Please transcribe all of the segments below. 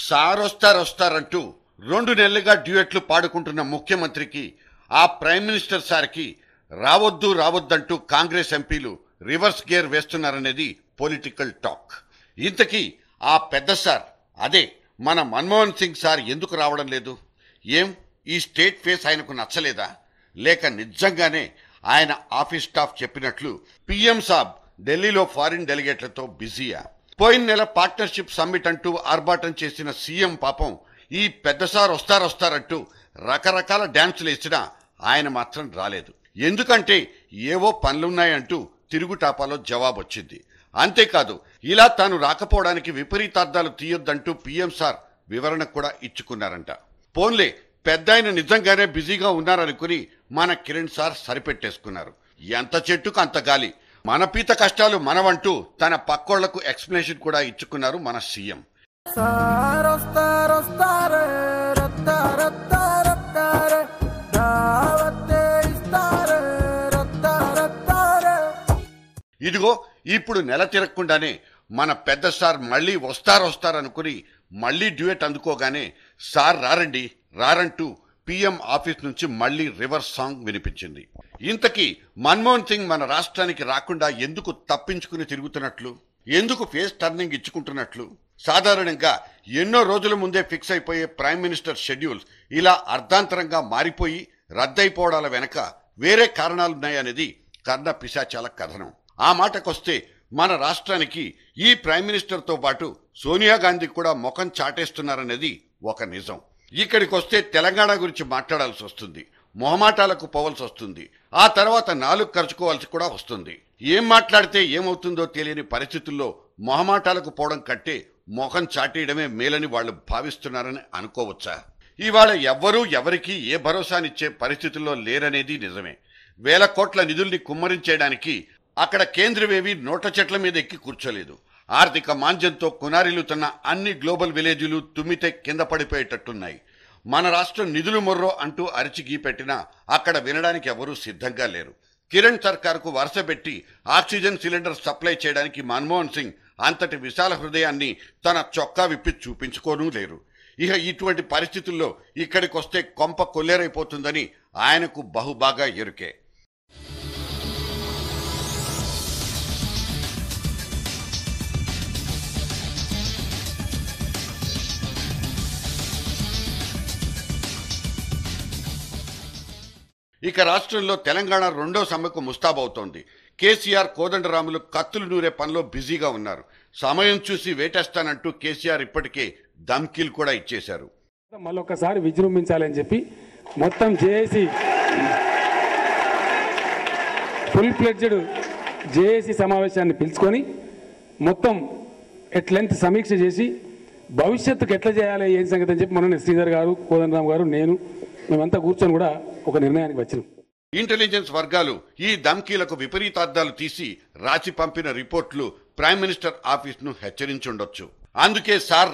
సారొస్తారొస్తారంటూ 2 నెలలుగా డ్యూయెట్లు పాడుకుంటున్న ముఖ్యమంత్రికి ఆ ప్రైమ్ మినిస్టర్ సార్కి రావద్దు రావద్దంటూ కాంగ్రెస్ ఎంపీలు రివర్స్ గేర్ వేస్తున్నారనేది పొలిటికల్ టాక్. ఇంతకీ ఆ పెద్ద సార్, అదే మన మన్మోహన్ సింగ్ సార్ ఎందుకు రావడం లేదు? ఏం ఈ స్టేట్ ఫేస్ ఆయనకు నచ్చలేదా? లేక నిజంగానే ఆయన ఆఫీస్ స్టాఫ్ చెప్పినట్లు పిఎం సాబ్ ఢిల్లీలో ఫారిన్ డెలిగేట్లతో బిజీయా? పోయిన నెల పార్ట్నర్షిప్ సమ్మిట్ అంటూ ఆర్భాటం చేసిన సీఎం పాపం ఈ పెద్ద సార్ వస్తారంటూ రకరకాల డ్యాన్సులు వేసినా ఆయన మాత్రం రాలేదు. ఎందుకంటే ఏవో పనులున్నాయంటూ తిరుగుటాపాలో జవాబు వచ్చింది. అంతేకాదు, ఇలా తాను రాకపోవడానికి విపరీతార్థాలు తీయొద్దంటూ పిఎం సార్ వివరణ కూడా ఇచ్చుకున్నారంట. పోన్లే, పెద్ద ఆయన నిజంగానే బిజీగా ఉన్నారనుకుని మన కిరణ్ సార్ సరిపెట్టేసుకున్నారు. ఎంత చెట్టుకు అంత గాలి, మన పీత కష్టాలు మనవంటూ తన పక్కోళ్లకు ఎక్స్ప్లెనేషన్ కూడా ఇచ్చుకున్నారు మన సీఎం. ఇదిగో ఇప్పుడు నెల తిరగకుండానే మన పెద్ద సార్ మళ్ళీ వస్తారనుకుని మళ్ళీ డ్యూయెట్ అందుకోగానే సార్ రారంటూ పిఎం ఆఫీస్ నుంచి మళ్ళీ రివర్స్ సాంగ్ వినిపించింది. ఇంతకీ మన్మోహన్ సింగ్ మన రాష్ట్రానికి రాకుండా ఎందుకు తప్పించుకుని తిరుగుతున్నట్లు, ఎందుకు ఫేస్ టర్నింగ్ ఇచ్చుకుంటున్నట్లు? సాధారణంగా ఎన్నో రోజుల ముందే ఫిక్స్ అయిపోయే ప్రైమ్ మినిస్టర్ షెడ్యూల్స్ ఇలా అర్ధాంతరంగా మారిపోయి రద్దయిపోవడాల వెనక వేరే కారణాలున్నాయనేది కర్ణ పిశాచాల కథనం. ఆ మాటకొస్తే మన రాష్ట్రానికి ఈ ప్రైమ్ మినిస్టర్తో పాటు సోనియా గాంధీ కూడా ముఖం చాటేస్తున్నారనేది ఒక నిజం. ఇక్కడికొస్తే తెలంగాణ గురించి మాట్లాడాల్సి వస్తుంది, మొహమాటాలకు పోవాల్సి వస్తుంది, ఆ తర్వాత నాలుగు ఖర్చుకోవాల్సి కూడా వస్తుంది. ఏం మాట్లాడితే ఏమవుతుందో తెలియని పరిస్థితుల్లో మొహమాటాలకు పోవడం కంటే మొహం చాటేయడమే మేలని వాళ్ళు భావిస్తున్నారని అనుకోవచ్చా? ఇవాళ ఎవ్వరూ ఎవరికీ ఏ భరోసానిచ్చే పరిస్థితుల్లో లేరనేది నిజమే. 1000 కోట్ల నిధుల్ని కుమ్మరించేయడానికి అక్కడ కేంద్రమేవి నోట్ల చెట్ల మీద ఎక్కి కూర్చోలేదు. ఆర్థిక మాంద్యంతో కునారిల్లుతున్న అన్ని గ్లోబల్ విలేజీలు తుమ్మితే కింద పడిపోయేటట్టున్నాయి. మన రాష్ట్రం నిధులు మొర్రో అంటూ అరిచి గీపెట్టినా అక్కడ వినడానికి ఎవరూ సిద్ధంగా లేరు. కిరణ్ సర్కార్కు వరుసపెట్టి ఆక్సిజన్ సిలిండర్ సప్లై చేయడానికి మన్మోహన్ సింగ్ అంతటి విశాల హృదయాన్ని తన చొక్కా విప్పి చూపించుకోనూ లేరు. ఇక ఇటువంటి పరిస్థితుల్లో ఇక్కడికొస్తే కొంప కొల్లేరైపోతుందని ఆయనకు బహుబాగా ఎరుకే. ఇక రాష్ట్రంలో తెలంగాణ రెండో సమ్మెకు ముస్తాబవుతోంది. కేసీఆర్, కోదండరాములు కత్తులు నూరే పనిలో బిజీగా ఉన్నారు. సమయం చూసి వేటేస్తానంటూ కేసీఆర్ ఇప్పటికే ధమ్కీలు కూడా ఇచ్చేశారు. మళ్ళొక్కసారి విజృంభించాలని చెప్పి మొత్తం జేఏసీ ఫుల్ ఫ్లెడ్జ్డ్ జేఏసీ సమావేశాన్ని పిలుచుకొని మొత్తం ఎట్ లెంత్ సమీక్ష చేసి భవిష్యత్తుకు ఎట్లా చేయాలి ఏం సంగతి అని చెప్పి మొన్న శ్రీధర్ గారు, కోదండరామ్ గారు, నేను మేమంతా కూర్చొని కూడా ఒక నిర్ణయానికి వచ్చినాం. ఇంటెలిజెన్స్ వర్గాలు ఈ ధమ్కీలకు విపరీతార్థాలు తీసి రాసి పంపిన రిపోర్ట్లు ప్రైమ్ మినిస్టర్ ఆఫీస్ ను హెచ్చరించుండొచ్చు. అందుకే సార్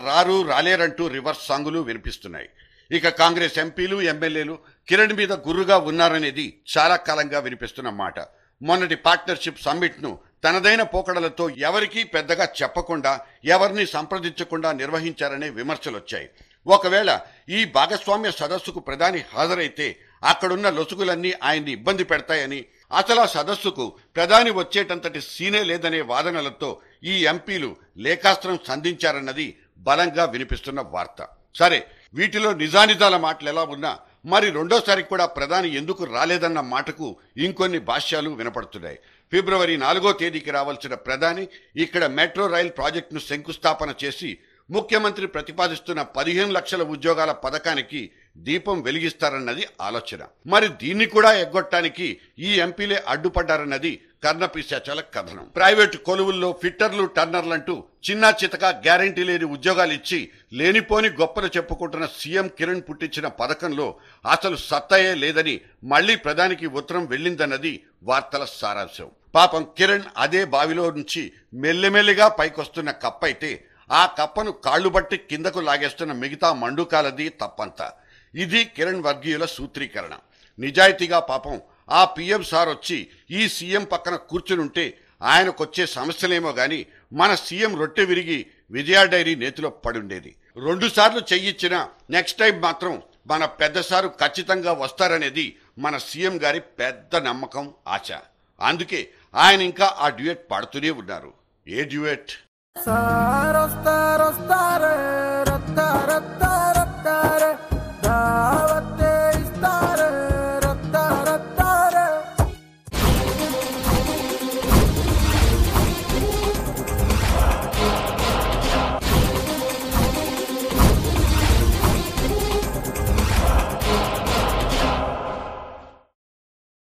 రాలేరంటూ రివర్స్ సాంగులు వినిపిస్తున్నాయి. ఇక కాంగ్రెస్ ఎంపీలు, ఎమ్మెల్యేలు కిరణ్ మీద గుర్రుగా ఉన్నారనేది చాలా కాలంగా వినిపిస్తున్న మాట. మొన్నటి పార్ట్నర్షిప్ సమ్మిట్ ను తనదైన పోకడలతో ఎవరికీ పెద్దగా చెప్పకుండా, ఎవరిని సంప్రదించకుండా నిర్వహించారనే విమర్శలొచ్చాయి. ఒకవేళ ఈ భాగస్వామ్య సదస్సుకు ప్రధాని హాజరైతే అక్కడున్న లొసుగులన్నీ ఆయన్ని ఇబ్బంది పెడతాయని, అసలు ఆ సదస్సుకు ప్రధాని వచ్చేటంతటి సీనే లేదనే వాదనలతో ఈ ఎంపీలు లేఖాస్త్రం సంధించారన్నది బలంగా వినిపిస్తున్న వార్త. సరే, వీటిలో నిజానిజాల మాటలు ఎలా ఉన్నా మరి రెండోసారి కూడా ప్రధాని ఎందుకు రాలేదన్న మాటకు ఇంకొన్ని భాష్యాలు వినపడుతున్నాయి. ఫిబ్రవరి 4వ తేదీకి రావాల్సిన ప్రధాని ఇక్కడ మెట్రో రైల్ ప్రాజెక్టును శంకుస్థాపన చేసి ముఖ్యమంత్రి ప్రతిపాదిస్తున్న 15 లక్షల ఉద్యోగాల పథకానికి దీపం వెలిగిస్తారన్నది ఆలోచన. మరి దీన్ని కూడా ఎగ్గొట్టడానికి ఈ ఎంపీలే అడ్డుపడ్డారన్నది కర్ణపిశాచాల కథనం. ప్రైవేటు కొలువుల్లో ఫిట్టర్లు, టర్నర్లంటూ చిన్నా చితకా గ్యారంటీ లేని ఉద్యోగాలు ఇచ్చి లేనిపోని గొప్పలు చెప్పుకుంటున్న సీఎం కిరణ్ పుట్టించిన పథకంలో అసలు సత్తాయే లేదని మళ్లీ ప్రధానికి ఉత్తరం వెళ్ళిందన్నది వార్తల సారాంశం. పాపం కిరణ్ అదే బావిలో నుంచి మెల్లెమెల్లిగా పైకొస్తున్న కప్పైతే ఆ కప్పను కాళ్లు బట్టి కిందకు లాగేస్తున్న మిగతా మండుకాలది తప్పంతా. ఇది కిరణ్ వర్గీయుల సూత్రీకరణ. నిజాయితీగా పాపం ఆ పిఎం సార్ వచ్చి ఈ సీఎం పక్కన కూర్చునుంటే ఆయనకొచ్చే సమస్యలేమో గాని మన సీఎం రొట్టె విరిగి విజయా డైరీ నేతిలో పడుండేది. 2 సార్లు చెయ్యిచ్చినా నెక్స్ట్ టైం మాత్రం మన పెద్ద సారు ఖచ్చితంగా వస్తారనేది మన సీఎం గారి పెద్ద నమ్మకం, ఆశ. అందుకే ఆయన ఇంకా ఆ డ్యూయట్ పాడుతూనే ఉన్నారు. ఏ డ్యూయట్? సారొస్తారే రత్తారే